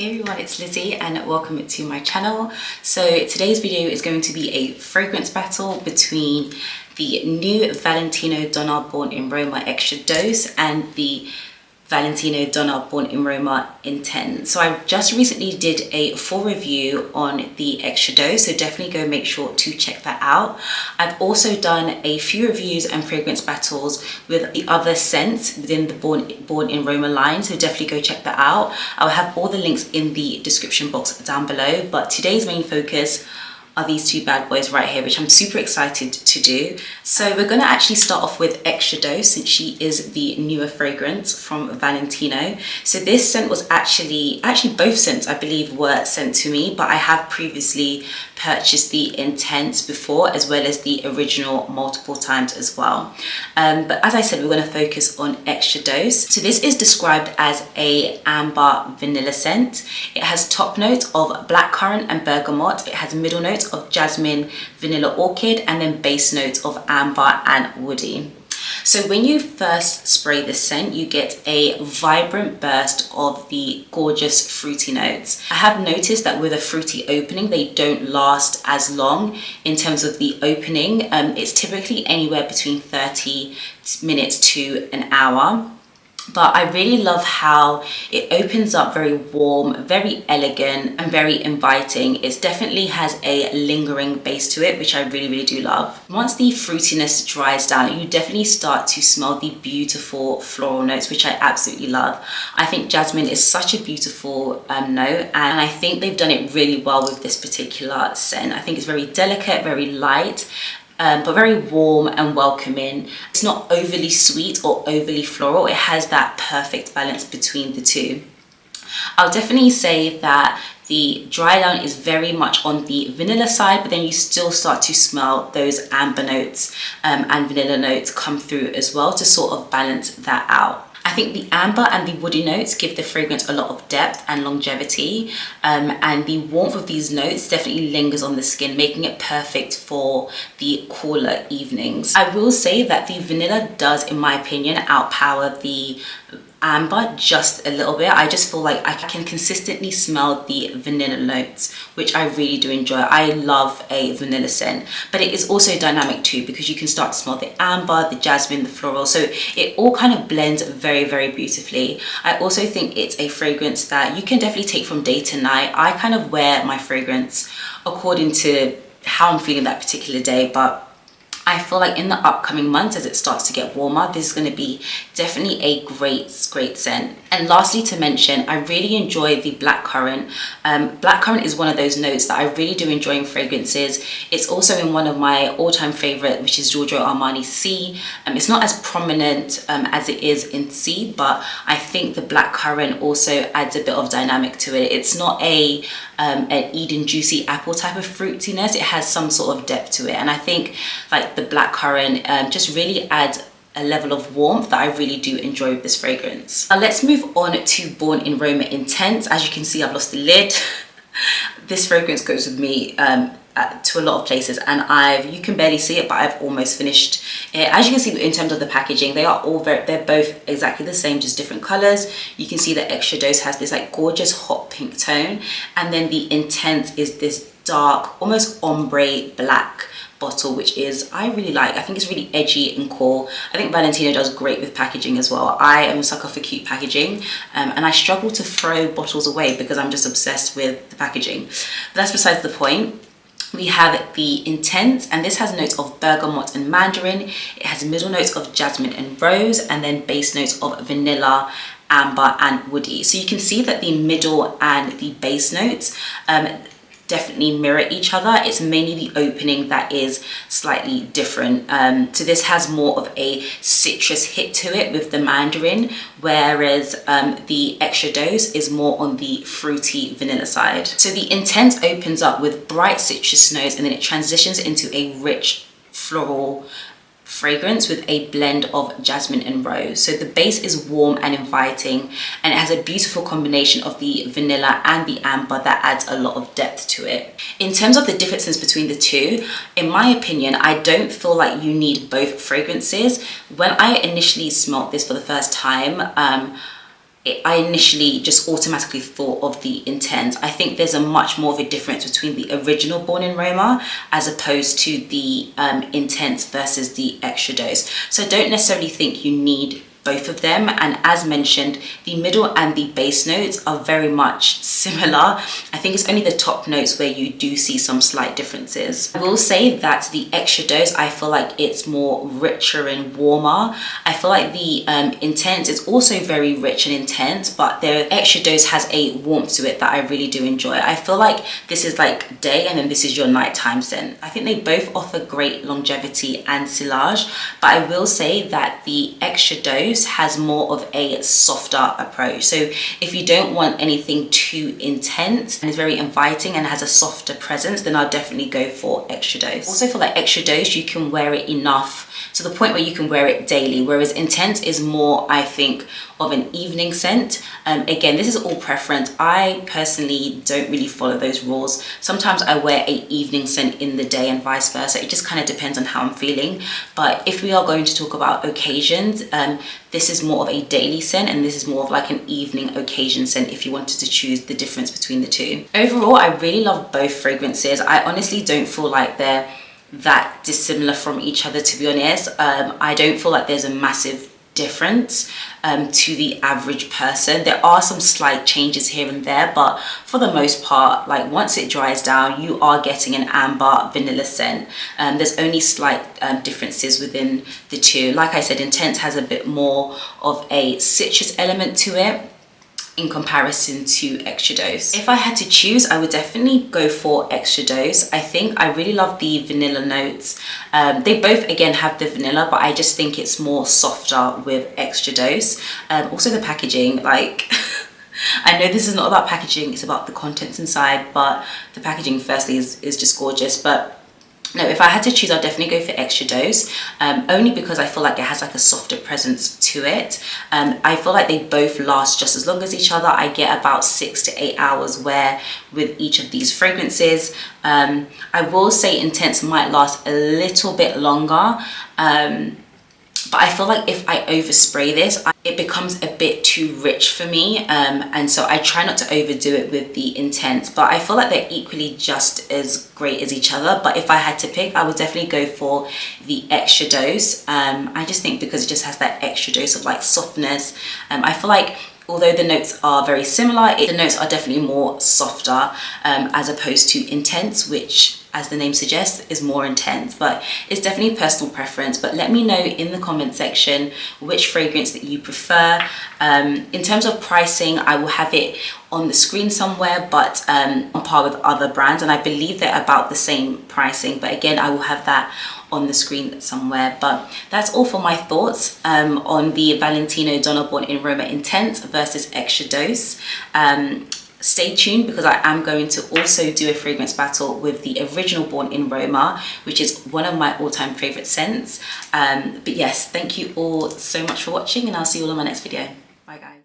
Hey everyone, it's Lizzie and welcome to my channel. So today's video is going to be a fragrance battle between the new Valentino Donna Born in Roma Extradose and the Valentino Donna Born in Roma Intense. So I just recently did a full review on the Extradose, so definitely go make sure to check that out. I've also done a few reviews and fragrance battles with the other scents within the Born in Roma line, so definitely go check that out. I'll have all the links in the description box down below, but today's main focus are these two bad boys right here, which I'm super excited to do. So we're going to actually start off with Extradose, since she is the newer fragrance from Valentino. So this scent was actually both scents I believe were sent to me, but I have previously purchased the Intense before, as well as the original multiple times as well. But as I said, we're going to focus on Extradose. So this is described as a amber vanilla scent. It has top notes of blackcurrant and bergamot. It has middle notes of jasmine, vanilla orchid, and then base notes of amber and woody. So when you first spray this scent, you get a vibrant burst of the gorgeous fruity notes. I have noticed that with a fruity opening, they don't last as long in terms of the opening. It's typically anywhere between 30 minutes to an hour. But I really love how it opens up very warm, very elegant, and very inviting. It definitely has a lingering base to it, which I really do love. Once the fruitiness dries down, you definitely start to smell the beautiful floral notes, which I absolutely love. I think jasmine is such a beautiful note, and I think they've done it really well with this particular scent. I think it's very delicate, very light, but very warm and welcoming. It's not overly sweet or overly floral. It has that perfect balance between the two. I'll definitely say that the dry down is very much on the vanilla side, but then you still start to smell those amber notes and vanilla notes come through as well to sort of balance that out. I think the amber and the woody notes give the fragrance a lot of depth and longevity, and the warmth of these notes definitely lingers on the skin, making it perfect for the cooler evenings. I will say that the vanilla does, in my opinion, outpower the amber just a little bit. I just feel like I can consistently smell the vanilla notes, which I really do enjoy. I love a vanilla scent, but it is also dynamic too, because you can start to smell the amber, the jasmine, the floral, so it all kind of blends very beautifully. I also think it's a fragrance that you can definitely take from day to night. I kind of wear my fragrance according to how I'm feeling that particular day, but I feel like in the upcoming months, as it starts to get warmer, this is going to be definitely a great scent. And lastly to mention, I really enjoy the blackcurrant. Blackcurrant is one of those notes that I really do enjoy in fragrances. It's also in one of my all-time favorite, which is Giorgio Armani C. It's not as prominent as it is in C, but I think the blackcurrant also adds a bit of dynamic to it. It's not an Eden juicy apple type of fruitiness. It has some sort of depth to it, and I think like the blackcurrant just really adds a level of warmth that I really do enjoy with this fragrance. Now let's move on to Born in Roma Intense. As you can see, I've lost the lid. This fragrance goes with me to a lot of places, and you can barely see it, but I've almost finished it. As you can see in terms of the packaging, they're both exactly the same, just different colors. You can see that Extradose has this like gorgeous hot pink tone, and then the Intense is this dark, almost ombre black bottle, which I really like. I think it's really edgy and cool. I think Valentino does great with packaging as well. I am a sucker for cute packaging, and I struggle to throw bottles away because I'm just obsessed with the packaging. But that's besides the point. We have the Intense, and this has notes of bergamot and mandarin. It has middle notes of jasmine and rose, and then base notes of vanilla, amber, and woody. So you can see that the middle and the base notes definitely mirror each other. It's mainly the opening that is slightly different. So this has more of a citrus hit to it with the mandarin, whereas the Extradose is more on the fruity vanilla side. So the Intense opens up with bright citrus notes, and then it transitions into a rich floral fragrance with a blend of jasmine and rose. So the base is warm and inviting, and it has a beautiful combination of the vanilla and the amber that adds a lot of depth to it. In terms of the differences between the two, in my opinion, I don't feel like you need both fragrances. When I initially smelled this for the first time, I initially just automatically thought of the Intense. I think there's a much more of a difference between the original Born in Roma as opposed to the Intense versus the Extradose. So I don't necessarily think you need both of them, and as mentioned, the middle and the base notes are very much similar. I think it's only the top notes where you do see some slight differences. I will say that the Extradose, I feel like it's more richer and warmer. I feel like the Intense is also very rich and intense, but the Extradose has a warmth to it that I really do enjoy. I feel like this is like day and then this is your nighttime scent. I think they both offer great longevity and sillage, but I will say that the Extradose has more of a softer approach. So if you don't want anything too intense and is very inviting and has a softer presence, then I'll definitely go for Extradose. Also for like Extradose, you can wear it enough to the point where you can wear it daily, whereas Intense is more, I think, of an evening scent. Again, this is all preference. I personally don't really follow those rules. Sometimes I wear an evening scent in the day and vice versa. It just kind of depends on how I'm feeling. But if we are going to talk about occasions, this is more of a daily scent and this is more of like an evening occasion scent if you wanted to choose the difference between the two. Overall, I really love both fragrances. I honestly don't feel like they're that dissimilar from each other, to be honest. I don't feel like there's a massive difference to the average person. There are some slight changes here and there, but for the most part, like once it dries down, you are getting an amber vanilla scent. There's only slight differences within the two. Like I said, Intense has a bit more of a citrus element to it in comparison to Extradose. If I had to choose, I would definitely go for Extradose. I think I really love the vanilla notes. They both again have the vanilla, but I just think it's more softer with Extradose. Also the packaging, like I know this is not about packaging, it's about the contents inside, but the packaging firstly is just gorgeous. But no, if I had to choose, I'd definitely go for Extradose, only because I feel like it has like a softer presence to it. I feel like they both last just as long as each other. I get about 6 to 8 hours wear with each of these fragrances. I will say Intense might last a little bit longer, but I feel like if I overspray this, it becomes a bit too rich for me. And so I try not to overdo it with the Intense, but I feel like they're equally just as great as each other. But if I had to pick, I would definitely go for the Extradose. I just think because it just has that extra dose of like softness. I feel like although the notes are very similar, the notes are definitely more softer as opposed to Intense, which, as the name suggests, is more intense. But it's definitely personal preference. But let me know in the comment section which fragrance that you prefer. In terms of pricing, I will have it on the screen somewhere, but on par with other brands, and I believe they're about the same pricing, but again, I will have that on the screen somewhere. But that's all for my thoughts on the Valentino Donna Born in Roma Intense versus Extradose. Stay tuned because I am going to also do a fragrance battle with the original Born in Roma, which is one of my all-time favorite scents. But yes, thank you all so much for watching, and I'll see you all in my next video. Bye guys.